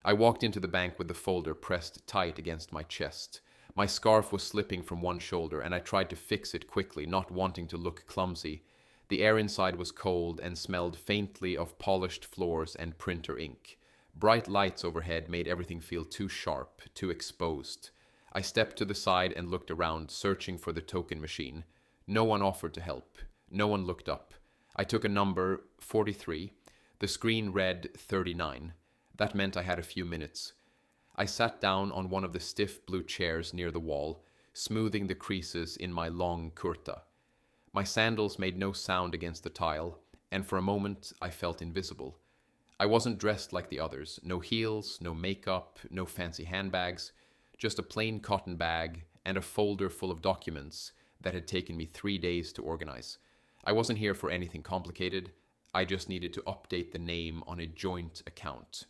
I walked into the bank with the folder pressed tight against my chest. My scarf was slipping from one shoulder, and I tried to fix it quickly, not wanting to look clumsy. The air inside was cold and smelled faintly of polished floors and printer ink. Bright lights overhead made everything feel too sharp, too exposed. I stepped to the side and looked around, searching for the token machine. No one offered to help. No one looked up. I took a number, 43. The screen read 39. That meant I had a few minutes. I sat down on one of the stiff blue chairs near the wall, smoothing the creases in my long kurta. My sandals made no sound against the tile, and for a moment I felt invisible. I wasn't dressed like the others. No heels, no makeup, no fancy handbags, just a plain cotton bag and a folder full of documents that had taken me 3 days to organize. I wasn't here for anything complicated. I just needed to update the name on a joint account.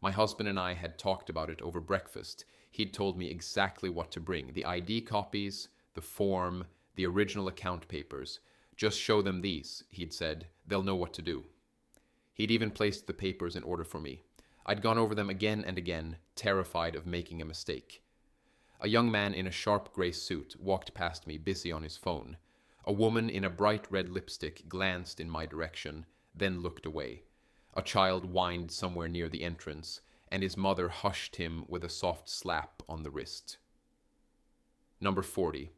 My husband and I had talked about it over breakfast. He'd told me exactly what to bring: the ID copies, the form, the original account papers. Just show them these, he'd said. They'll know what to do. He'd even placed the papers in order for me. I'd gone over them again and again, terrified of making a mistake. A young man in a sharp grey suit walked past me, busy on his phone. A woman in a bright red lipstick glanced in my direction, then looked away. A child whined somewhere near the entrance, and his mother hushed him with a soft slap on the wrist. Number 40.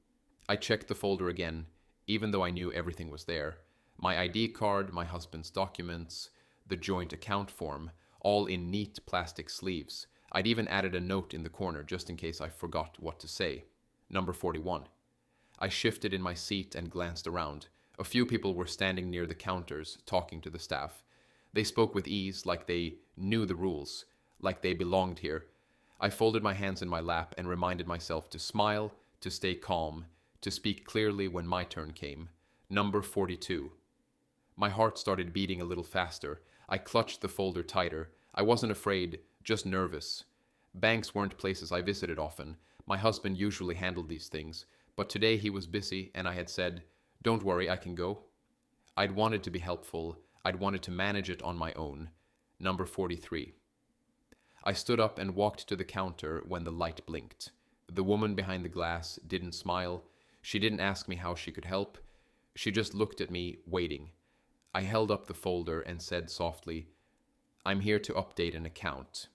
I checked the folder again, even though I knew everything was there. My ID card, my husband's documents, the joint account form, all in neat plastic sleeves. I'd even added a note in the corner just in case I forgot what to say. Number 41. I shifted in my seat and glanced around. A few people were standing near the counters, talking to the staff. They spoke with ease, like they knew the rules, like they belonged here. I folded my hands in my lap and reminded myself to smile, to stay calm, to speak clearly when my turn came. Number 42. My heart started beating a little faster. I clutched the folder tighter. I wasn't afraid, just nervous. Banks weren't places I visited often. My husband usually handled these things, but today he was busy, and I had said, "Don't worry, I can go." I'd wanted to be helpful. I'd wanted to manage it on my own. Number 43. I stood up and walked to the counter when the light blinked. The woman behind the glass didn't smile. She didn't ask me how she could help. She just looked at me, waiting. I held up the folder and said softly, "I'm here to update an account."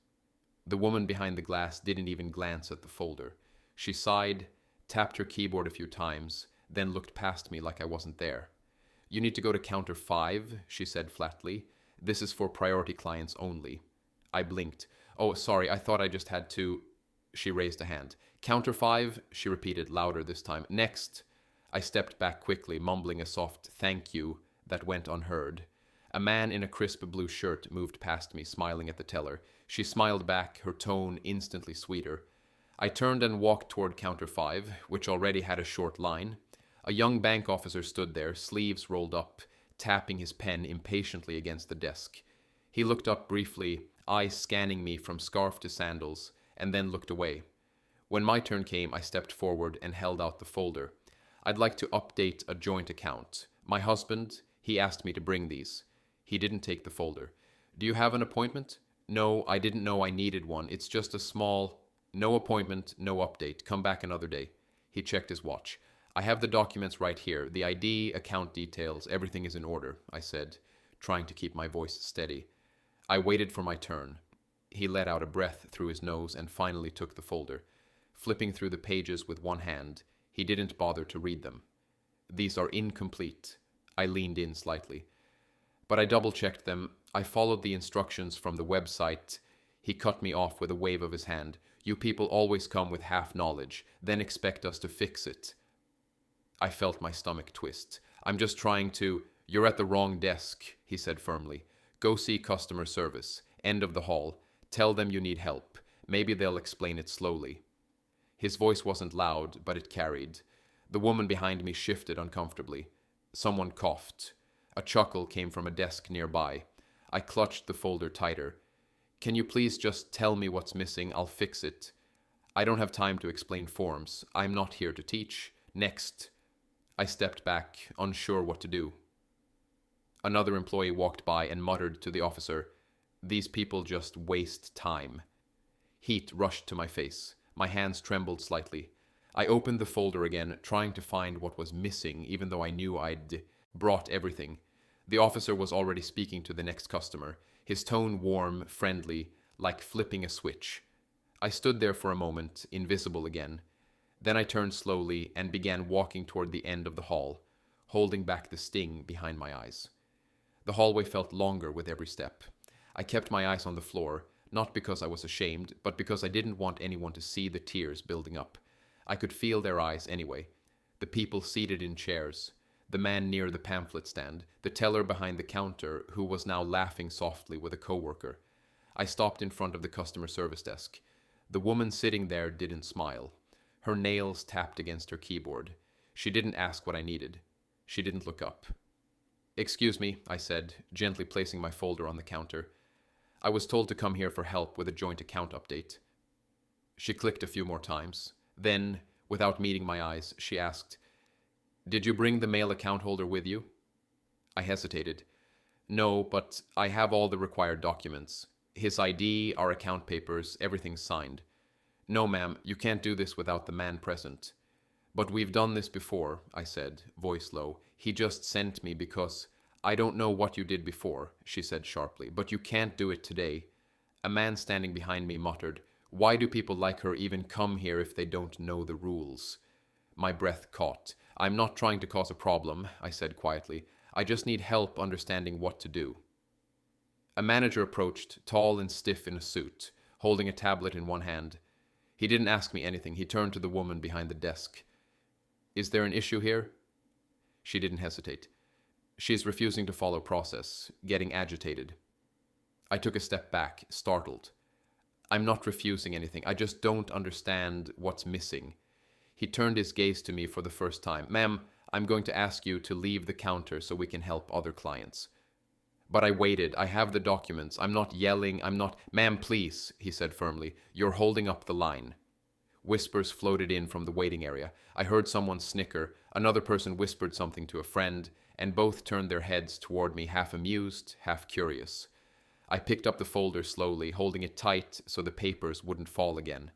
The woman behind the glass didn't even glance at the folder. She sighed, tapped her keyboard a few times, then looked past me like I wasn't there. "You need to go to counter 5, she said flatly. "This is for priority clients only." I blinked. "Oh, sorry, I thought I just had to..." She raised a hand. "Counter 5, she repeated louder this time. "Next." I stepped back quickly, mumbling a soft "thank you" that went unheard. A man in a crisp blue shirt moved past me, smiling at the teller. She smiled back, her tone instantly sweeter. I turned and walked toward counter 5, which already had a short line. A young bank officer stood there, sleeves rolled up, tapping his pen impatiently against the desk. He looked up briefly, eyes scanning me from scarf to sandals, and then looked away. When my turn came, I stepped forward and held out the folder. "I'd like to update a joint account. My husband, he asked me to bring these." He didn't take the folder. "Do you have an appointment?" "No, I didn't know I needed one. It's just a small..." "No appointment, no update. Come back another day." He checked his watch. "I have the documents right here. The ID, account details, everything is in order," I said, trying to keep my voice steady. I waited for my turn. He let out a breath through his nose and finally took the folder. Flipping through the pages with one hand, he didn't bother to read them. "These are incomplete." I leaned in slightly. But I double-checked them. I followed the instructions from the website. He cut me off with a wave of his hand. "You people always come with half knowledge, then expect us to fix it." I felt my stomach twist. "I'm just trying to..." "You're at the wrong desk," he said firmly. "Go see customer service. End of the hall. Tell them you need help. Maybe they'll explain it slowly." His voice wasn't loud, but it carried. The woman behind me shifted uncomfortably. Someone coughed. A chuckle came from a desk nearby. I clutched the folder tighter. "Can you please just tell me what's missing? I'll fix it." "I don't have time to explain forms. I'm not here to teach." "Next." I stepped back, unsure what to do. Another employee walked by and muttered to the officer, "These people just waste time." Heat rushed to my face. My hands trembled slightly. I opened the folder again, trying to find what was missing, even though I knew I'd brought everything. The officer was already speaking to the next customer, his tone warm, friendly, like flipping a switch. I stood there for a moment, invisible again. Then I turned slowly and began walking toward the end of the hall, holding back the sting behind my eyes. The hallway felt longer with every step. I kept my eyes on the floor, not because I was ashamed, but because I didn't want anyone to see the tears building up. I could feel their eyes anyway. The people seated in chairs, the man near the pamphlet stand, the teller behind the counter who was now laughing softly with a coworker. I stopped in front of the customer service desk. The woman sitting there didn't smile. Her nails tapped against her keyboard. She didn't ask what I needed. She didn't look up. "Excuse me," I said, gently placing my folder on the counter. "I was told to come here for help with a joint account update." She clicked a few more times. Then, without meeting my eyes, she asked, "Did you bring the male account holder with you?" I hesitated. "No, but I have all the required documents. His ID, our account papers, everything's signed." "No, ma'am, you can't do this without the man present." "But we've done this before," I said, voice low. "He just sent me because—" "I don't know what you did before," she said sharply, "but you can't do it today." A man standing behind me muttered, "Why do people like her even come here if they don't know the rules?" My breath caught. "I'm not trying to cause a problem," I said quietly. "I just need help understanding what to do." A manager approached, tall and stiff in a suit, holding a tablet in one hand. He didn't ask me anything. He turned to the woman behind the desk. "Is there an issue here?" She didn't hesitate. "She's refusing to follow process, getting agitated." I took a step back, startled. "I'm not refusing anything. I just don't understand what's missing." He turned his gaze to me for the first time. "Ma'am, I'm going to ask you to leave the counter so we can help other clients." But I waited. "I have the documents. I'm not yelling. I'm not—" "Ma'am, please," he said firmly. "You're holding up the line." Whispers floated in from the waiting area. I heard someone snicker. Another person whispered something to a friend, and both turned their heads toward me, half amused, half curious. I picked up the folder slowly, holding it tight so the papers wouldn't fall again.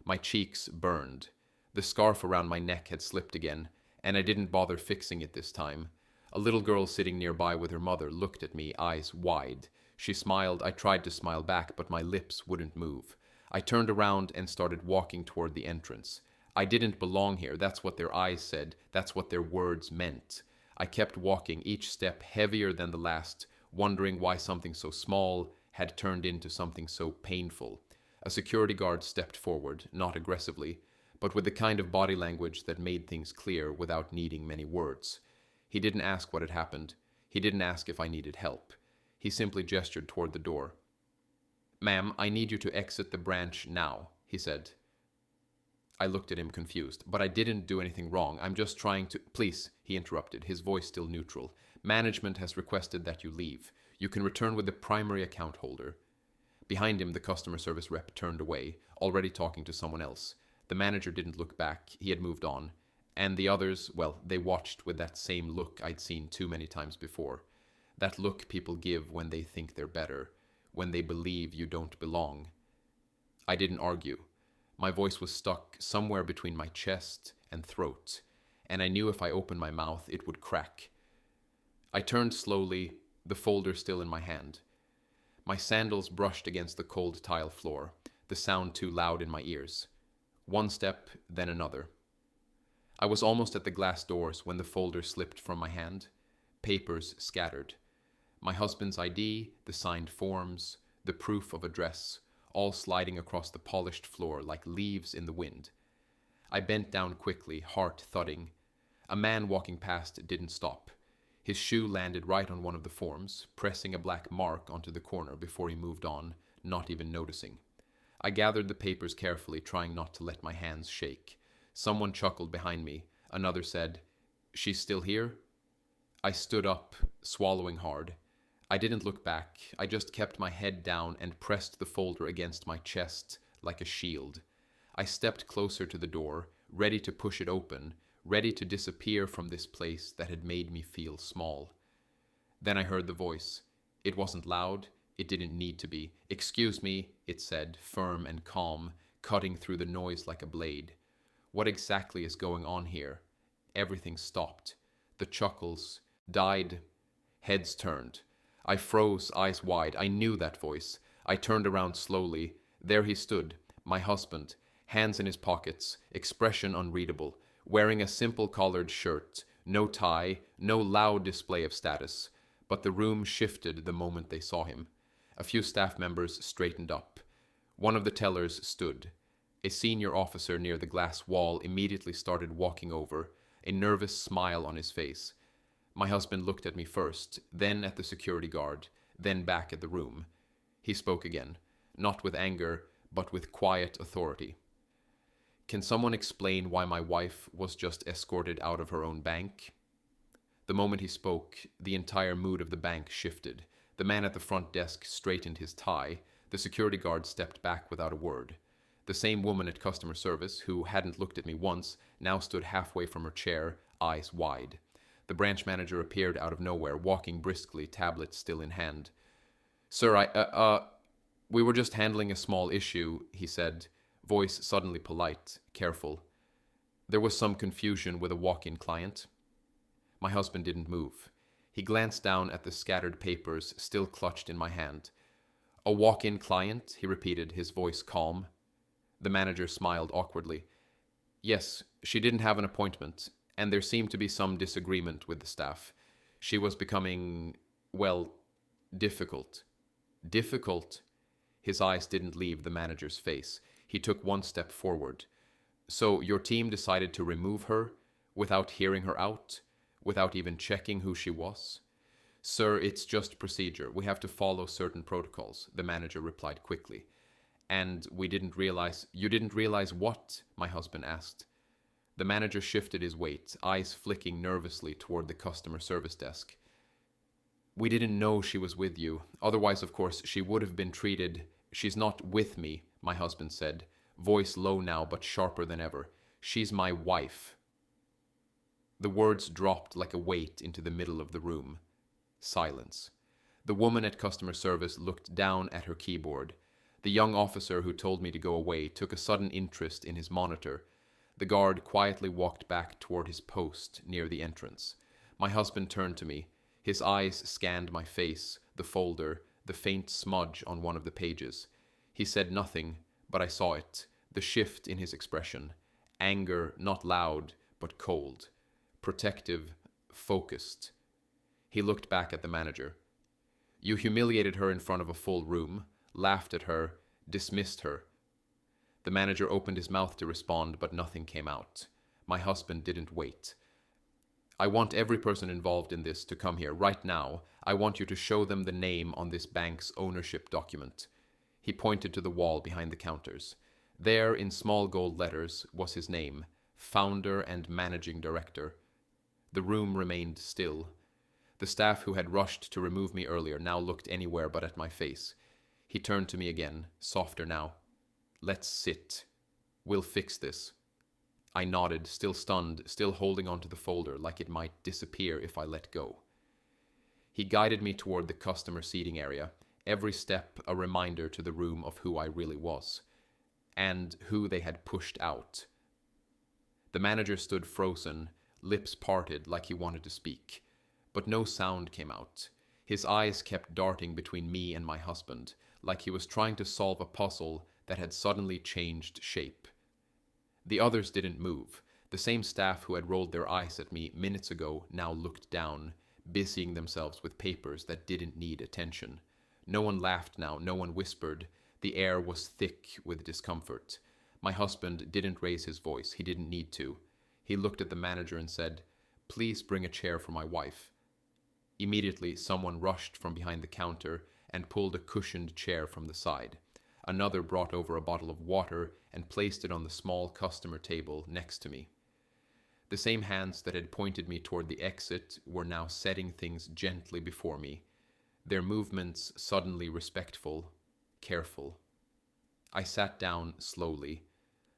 My cheeks burned. The scarf around my neck had slipped again, and I didn't bother fixing it this time. A little girl sitting nearby with her mother looked at me, eyes wide. She smiled. I tried to smile back, but my lips wouldn't move. I turned around and started walking toward the entrance. I didn't belong here. That's what their eyes said. That's what their words meant. I kept walking, each step heavier than the last, wondering why something so small had turned into something so painful. A security guard stepped forward, not aggressively, but with the kind of body language that made things clear without needing many words. He didn't ask what had happened. He didn't ask if I needed help. He simply gestured toward the door. "Ma'am, I need you to exit the branch now," he said. I looked at him confused. "But I didn't do anything wrong. I'm just trying to—" "Please," he interrupted, his voice still neutral. "Management has requested that you leave. You can return with the primary account holder." Behind him, the customer service rep turned away, already talking to someone else. The manager didn't look back. He had moved on. And the others, well, they watched with that same look I'd seen too many times before. That look people give when they think they're better, when they believe you don't belong. I didn't argue. My voice was stuck somewhere between my chest and throat, and I knew if I opened my mouth, it would crack. I turned slowly, the folder still in my hand. My sandals brushed against the cold tile floor, the sound too loud in my ears. One step, then another. I was almost at the glass doors when the folder slipped from my hand. Papers scattered. My husband's ID, the signed forms, the proof of address, all sliding across the polished floor like leaves in the wind. I bent down quickly, heart thudding. A man walking past didn't stop. His shoe landed right on one of the forms, pressing a black mark onto the corner before he moved on, not even noticing. I gathered the papers carefully, trying not to let my hands shake. Someone chuckled behind me. Another said, "She's still here?" I stood up, swallowing hard. I didn't look back. I just kept my head down and pressed the folder against my chest like a shield. I stepped closer to the door, ready to push it open, ready to disappear from this place that had made me feel small. Then I heard the voice. It wasn't loud. It didn't need to be. "Excuse me," it said, firm and calm, cutting through the noise like a blade. "What exactly is going on here?" Everything stopped. The chuckles died. Heads turned. I froze, eyes wide. I knew that voice. I turned around slowly. There he stood, my husband, hands in his pockets, expression unreadable, wearing a simple collared shirt, no tie, no loud display of status. But the room shifted the moment they saw him. A few staff members straightened up. One of the tellers stood. A senior officer near the glass wall immediately started walking over, a nervous smile on his face. My husband looked at me first, then at the security guard, then back at the room. He spoke again, not with anger, but with quiet authority. "Can someone explain why my wife was just escorted out of her own bank?" The moment he spoke, the entire mood of the bank shifted. The man at the front desk straightened his tie. The security guard stepped back without a word. The same woman at customer service, who hadn't looked at me once, now stood halfway from her chair, eyes wide. The branch manager appeared out of nowhere, walking briskly, tablet still in hand. "Sir, we were just handling a small issue," he said, voice suddenly polite, careful. "There was some confusion with a walk-in client." My husband didn't move. He glanced down at the scattered papers still clutched in my hand. "A walk-in client?" he repeated, his voice calm. The manager smiled awkwardly. "Yes, she didn't have an appointment, and there seemed to be some disagreement with the staff. She was becoming, well, difficult." "Difficult?" His eyes didn't leave the manager's face. He took one step forward. "So your team decided to remove her without hearing her out, without even checking who she was?" "Sir, it's just procedure. We have to follow certain protocols," the manager replied quickly. "And we didn't realize—" "You didn't realize what?" my husband asked. The manager shifted his weight, eyes flicking nervously toward the customer service desk. "We didn't know she was with you. Otherwise, of course, she would have been treated—" "She's not with me," my husband said, voice low now but sharper than ever. "She's my wife." The words dropped like a weight into the middle of the room. Silence. The woman at customer service looked down at her keyboard. The young officer who told me to go away took a sudden interest in his monitor. The guard quietly walked back toward his post near the entrance. My husband turned to me. His eyes scanned my face, the folder, the faint smudge on one of the pages. He said nothing, but I saw it, the shift in his expression. Anger, not loud, but cold. Protective, focused. He looked back at the manager. "You humiliated her in front of a full room, laughed at her, dismissed her." The manager opened his mouth to respond, but nothing came out. My husband didn't wait. "I want every person involved in this to come here right now. I want you to show them the name on this bank's ownership document." He pointed to the wall behind the counters. There, in small gold letters, was his name, Founder and Managing Director. The room remained still. The staff who had rushed to remove me earlier now looked anywhere but at my face. He turned to me again, softer now. "Let's sit. We'll fix this." I nodded, still stunned, still holding onto the folder like it might disappear if I let go. He guided me toward the customer seating area, every step a reminder to the room of who I really was, and who they had pushed out. The manager stood frozen, lips parted like he wanted to speak, but no sound came out. His eyes kept darting between me and my husband, like he was trying to solve a puzzle that had suddenly changed shape. The others didn't move. The same staff who had rolled their eyes at me minutes ago now looked down, busying themselves with papers that didn't need attention. No one laughed now, no one whispered. The air was thick with discomfort. My husband didn't raise his voice. He didn't need to. He looked at the manager and said, "Please bring a chair for my wife." Immediately, someone rushed from behind the counter and pulled a cushioned chair from the side. Another brought over a bottle of water and placed it on the small customer table next to me. The same hands that had pointed me toward the exit were now setting things gently before me, their movements suddenly respectful, careful. I sat down slowly,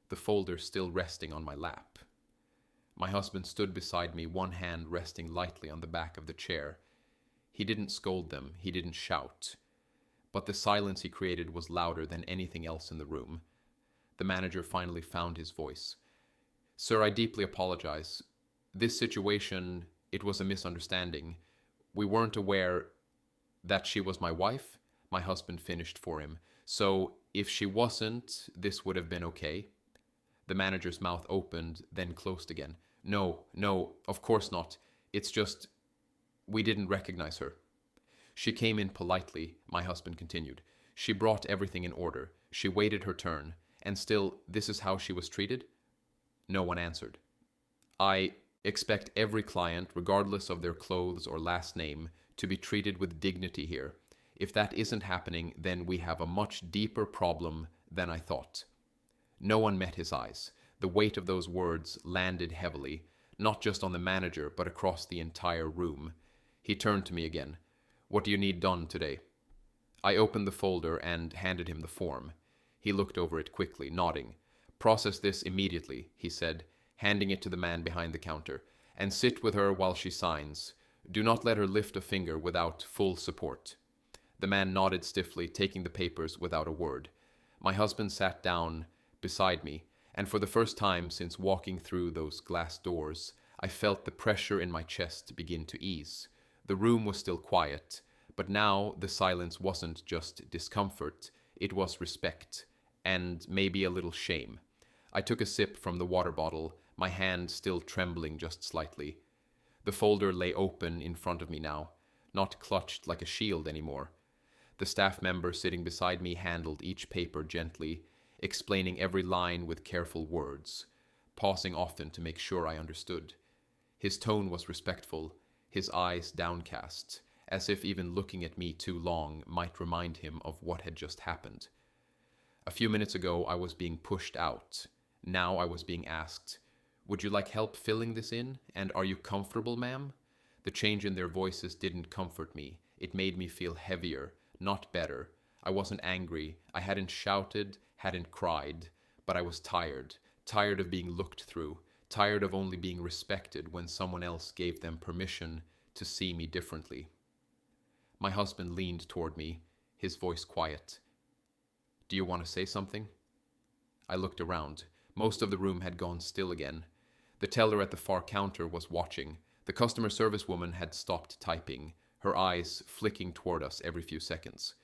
the folder still resting on my lap. My husband stood beside me, one hand resting lightly on the back of the chair. He didn't scold them, he didn't shout, but the silence he created was louder than anything else in the room. The manager finally found his voice. "Sir, I deeply apologize. This situation, it was a misunderstanding. We weren't aware that she was my wife," my husband finished for him. "So, if she wasn't, this would have been okay." The manager's mouth opened, then closed again. "No, no, of course not. It's just, we didn't recognize her." "She came in politely," my husband continued. "She brought everything in order. She waited her turn. And still, this is how she was treated?" No one answered. "I expect every client, regardless of their clothes or last name, to be treated with dignity here. If that isn't happening, then we have a much deeper problem than I thought." No one met his eyes. The weight of those words landed heavily, not just on the manager, but across the entire room. He turned to me again. "What do you need done today?" I opened the folder and handed him the form. He looked over it quickly, nodding. "Process this immediately," he said, handing it to the man behind the counter, "and sit with her while she signs. Do not let her lift a finger without full support." The man nodded stiffly, taking the papers without a word. My husband sat down beside me, and for the first time since walking through those glass doors, I felt the pressure in my chest begin to ease. The room was still quiet, but now the silence wasn't just discomfort, it was respect, and maybe a little shame. I took a sip from the water bottle, my hand still trembling just slightly. The folder lay open in front of me now, not clutched like a shield anymore. The staff member sitting beside me handled each paper gently, explaining every line with careful words, pausing often to make sure I understood. His tone was respectful, his eyes downcast, as if even looking at me too long might remind him of what had just happened. A few minutes ago I was being pushed out. Now I was being asked, "Would you like help filling this in? And are you comfortable, ma'am?" The change in their voices didn't comfort me. It made me feel heavier, not better. I wasn't angry. I hadn't shouted, hadn't cried. But I was tired. Tired of being looked through. Tired of only being respected when someone else gave them permission to see me differently. My husband leaned toward me, his voice quiet. "Do you want to say something?" I looked around. Most of the room had gone still again. The teller at the far counter was watching. The customer service woman had stopped typing, her eyes flicking toward us every few seconds.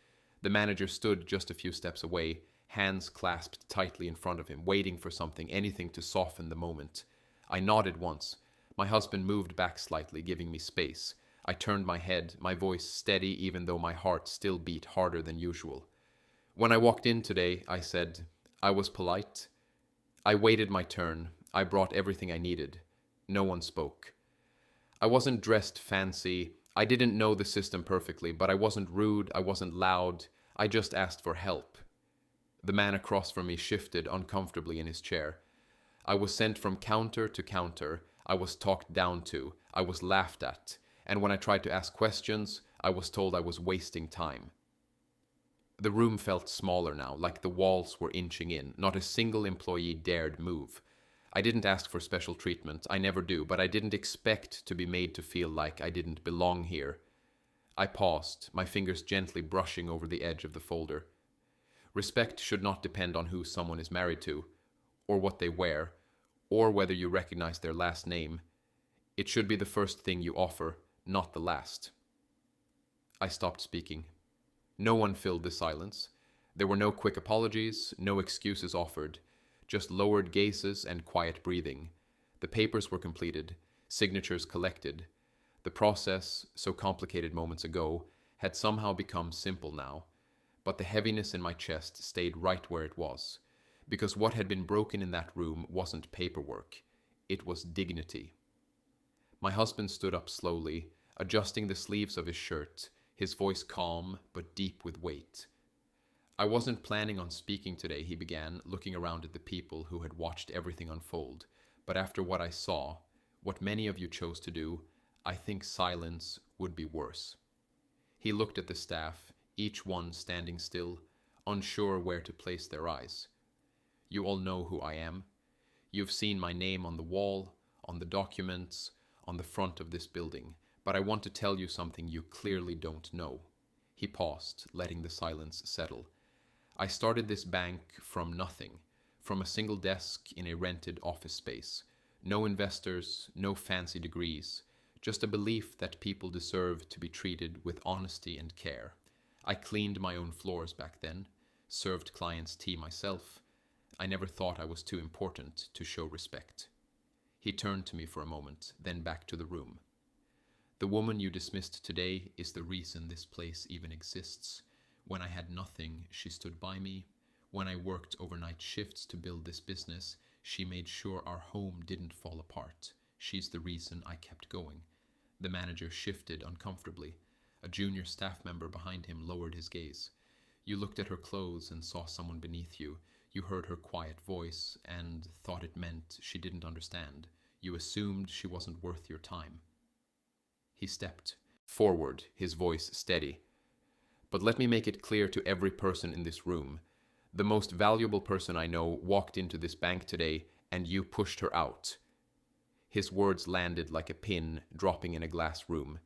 The manager stood just a few steps away, hands clasped tightly in front of him, waiting for something, anything to soften the moment. I nodded once. My husband moved back slightly, giving me space. I turned my head, my voice steady even though my heart still beat harder than usual. "When I walked in today," I said, "I was polite. I waited my turn. I brought everything I needed. No one spoke. I wasn't dressed fancy. I didn't know the system perfectly, but I wasn't rude. I wasn't loud. I just asked for help." The man across from me shifted uncomfortably in his chair. "I was sent from counter to counter. I was talked down to. I was laughed at. And when I tried to ask questions, I was told I was wasting time." The room felt smaller now, like the walls were inching in. Not a single employee dared move. I didn't ask for special treatment, I never do, but I didn't expect to be made to feel like I didn't belong here. I paused, my fingers gently brushing over the edge of the folder. Respect should not depend on who someone is married to, or what they wear, or whether you recognize their last name. It should be the first thing you offer, not the last. I stopped speaking. No one filled the silence. There were no quick apologies, no excuses offered, just lowered gazes and quiet breathing. The papers were completed, signatures collected. The process, so complicated moments ago, had somehow become simple now, but the heaviness in my chest stayed right where it was, because what had been broken in that room wasn't paperwork, it was dignity. My husband stood up slowly, adjusting the sleeves of his shirt, his voice calm but deep with weight. "I wasn't planning on speaking today," he began, looking around at the people who had watched everything unfold. "But after what I saw, what many of you chose to do, I think silence would be worse." He looked at the staff, each one standing still, unsure where to place their eyes. "You all know who I am. You've seen my name on the wall, on the documents, on the front of this building, but I want to tell you something you clearly don't know." He paused, letting the silence settle. I started this bank from nothing, from a single desk in a rented office space. No investors, no fancy degrees, just a belief that people deserve to be treated with honesty and care. I cleaned my own floors back then, served clients tea myself. I never thought I was too important to show respect. He turned to me for a moment, then back to the room. The woman you dismissed today is the reason this place even exists. When I had nothing, she stood by me. When I worked overnight shifts to build this business, she made sure our home didn't fall apart. She's the reason I kept going. The manager shifted uncomfortably. A junior staff member behind him lowered his gaze. You looked at her clothes and saw someone beneath you. You heard her quiet voice and thought it meant she didn't understand. You assumed she wasn't worth your time. He stepped forward, his voice steady. But let me make it clear to every person in this room. The most valuable person I know walked into this bank today, and you pushed her out. His words landed like a pin dropping in a glass room.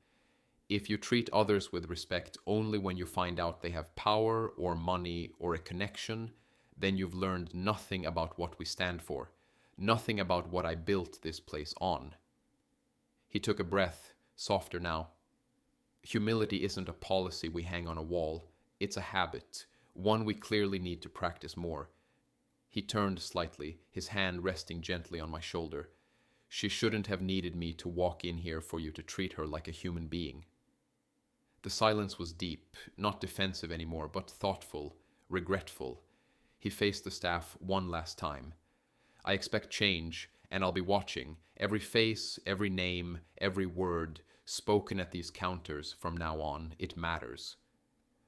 If you treat others with respect only when you find out they have power or money or a connection, then you've learned nothing about what we stand for, nothing about what I built this place on. He took a breath, softer now. Humility isn't a policy we hang on a wall. It's a habit, one we clearly need to practice more. He turned slightly, his hand resting gently on my shoulder. She shouldn't have needed me to walk in here for you to treat her like a human being. The silence was deep, not defensive anymore, but thoughtful, regretful. He faced the staff one last time. I expect change, and I'll be watching. Every face, every name, every word spoken at these counters from now on, it matters.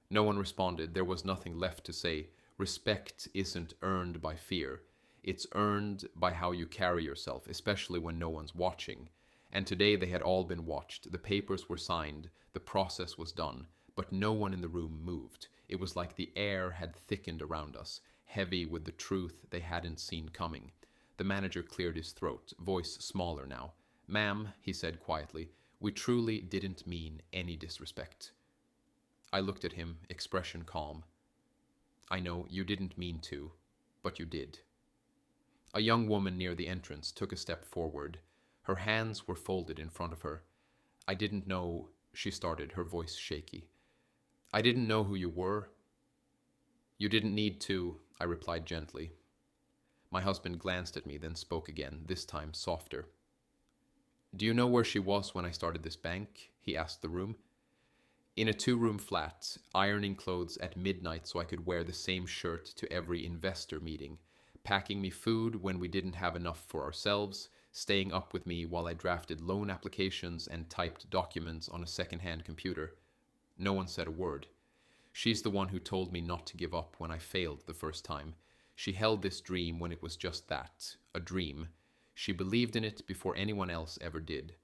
No one responded. There was nothing left to say. Respect isn't earned by fear. It's earned by how you carry yourself, especially when no one's watching. And today they had all been watched. The papers were signed. The process was done. But no one in the room moved. It was like the air had thickened around us, heavy with the truth they hadn't seen coming. The manager cleared his throat, voice smaller now. "Ma'am," he said quietly, "we truly didn't mean any disrespect." I looked at him, expression calm. "I know you didn't mean to, but you did." A young woman near the entrance took a step forward. Her hands were folded in front of her. "I didn't know," she started, her voice shaky. "I didn't know who you were." "You didn't need to," I replied gently. My husband glanced at me, then spoke again, this time softer. "Do you know where she was when I started this bank?" he asked the room. "In a 2-room flat, ironing clothes at midnight so I could wear the same shirt to every investor meeting, packing me food when we didn't have enough for ourselves, staying up with me while I drafted loan applications and typed documents on a second-hand computer. No one said a word. She's the one who told me not to give up when I failed the first time. She held this dream when it was just that, a dream. She believed in it before anyone else ever did."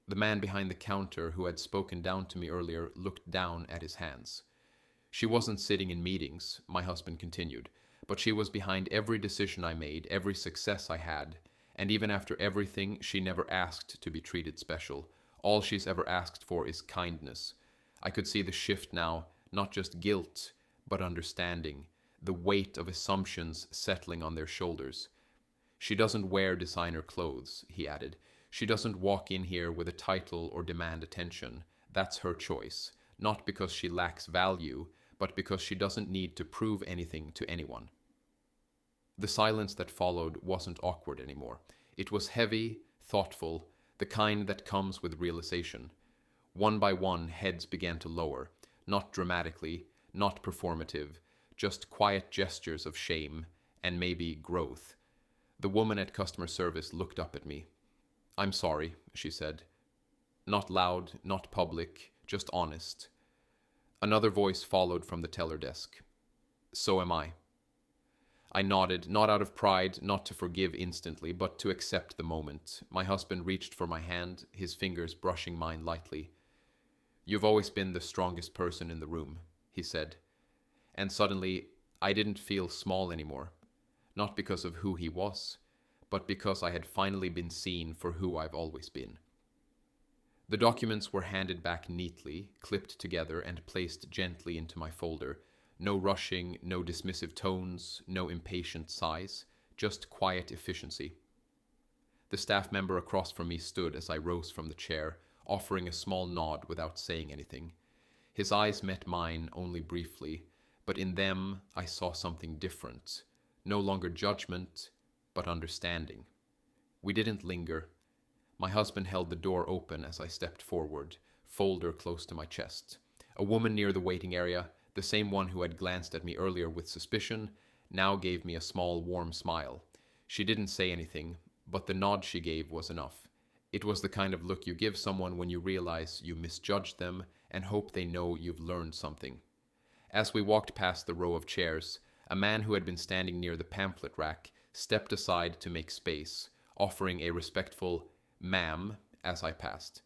The man behind the counter who had spoken down to me earlier looked down at his hands. "She wasn't sitting in meetings," my husband continued, "but she was behind every decision I made, every success I had, and even after everything, she never asked to be treated special. All she's ever asked for is kindness." I could see the shift now, not just guilt, but understanding, the weight of assumptions settling on their shoulders. "She doesn't wear designer clothes," he added. "She doesn't walk in here with a title or demand attention. That's her choice, not because she lacks value, but because she doesn't need to prove anything to anyone." The silence that followed wasn't awkward anymore. It was heavy, thoughtful, the kind that comes with realization. One by one, heads began to lower, not dramatically, not performative, just quiet gestures of shame and maybe growth. The woman at customer service looked up at me. "I'm sorry," she said. Not loud, not public, just honest. Another voice followed from the teller desk. "So am I." I nodded, not out of pride, not to forgive instantly, but to accept the moment. My husband reached for my hand, his fingers brushing mine lightly. "You've always been the strongest person in the room," he said. And suddenly, I didn't feel small anymore. Not because of who he was, but because I had finally been seen for who I've always been. The documents were handed back neatly, clipped together, and placed gently into my folder. No rushing, no dismissive tones, no impatient sighs, just quiet efficiency. The staff member across from me stood as I rose from the chair, offering a small nod without saying anything. His eyes met mine only briefly, but in them I saw something different. No longer judgment, but understanding. We didn't linger. My husband held the door open as I stepped forward, folder close to my chest. A woman near the waiting area, the same one who had glanced at me earlier with suspicion, now gave me a small, warm smile. She didn't say anything, but the nod she gave was enough. It was the kind of look you give someone when you realize you misjudged them and hope they know you've learned something. As we walked past the row of chairs, a man who had been standing near the pamphlet rack stepped aside to make space, offering a respectful "ma'am" as I passed.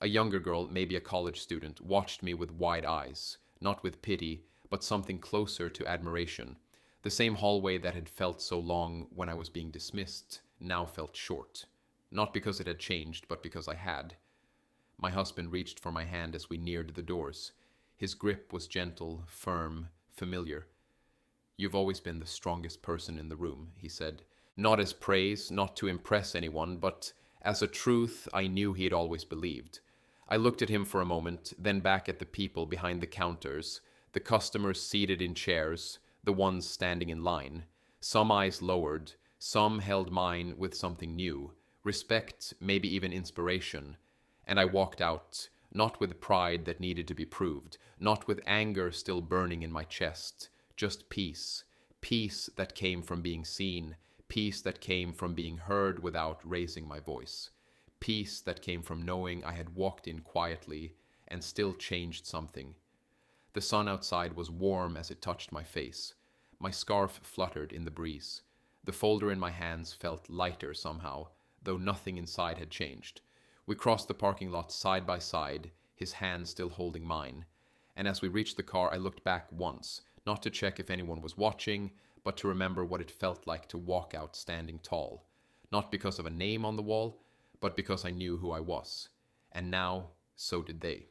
A younger girl, maybe a college student, watched me with wide eyes, not with pity, but something closer to admiration. The same hallway that had felt so long when I was being dismissed now felt short. Not because it had changed, but because I had. My husband reached for my hand as we neared the doors. His grip was gentle, firm, familiar. "You've always been the strongest person in the room," he said. Not as praise, not to impress anyone, but as a truth I knew he had always believed. I looked at him for a moment, then back at the people behind the counters, the customers seated in chairs, the ones standing in line. Some eyes lowered, some held mine with something new, respect, maybe even inspiration. And I walked out, not with pride that needed to be proved, not with anger still burning in my chest, just peace. Peace that came from being seen, peace that came from being heard without raising my voice. Peace that came from knowing I had walked in quietly and still changed something. The sun outside was warm as it touched my face. My scarf fluttered in the breeze. The folder in my hands felt lighter somehow, though nothing inside had changed. We crossed the parking lot side by side, his hand still holding mine. And as we reached the car, I looked back once, not to check if anyone was watching, but to remember what it felt like to walk out standing tall. Not because of a name on the wall, but because I knew who I was. And now, so did they.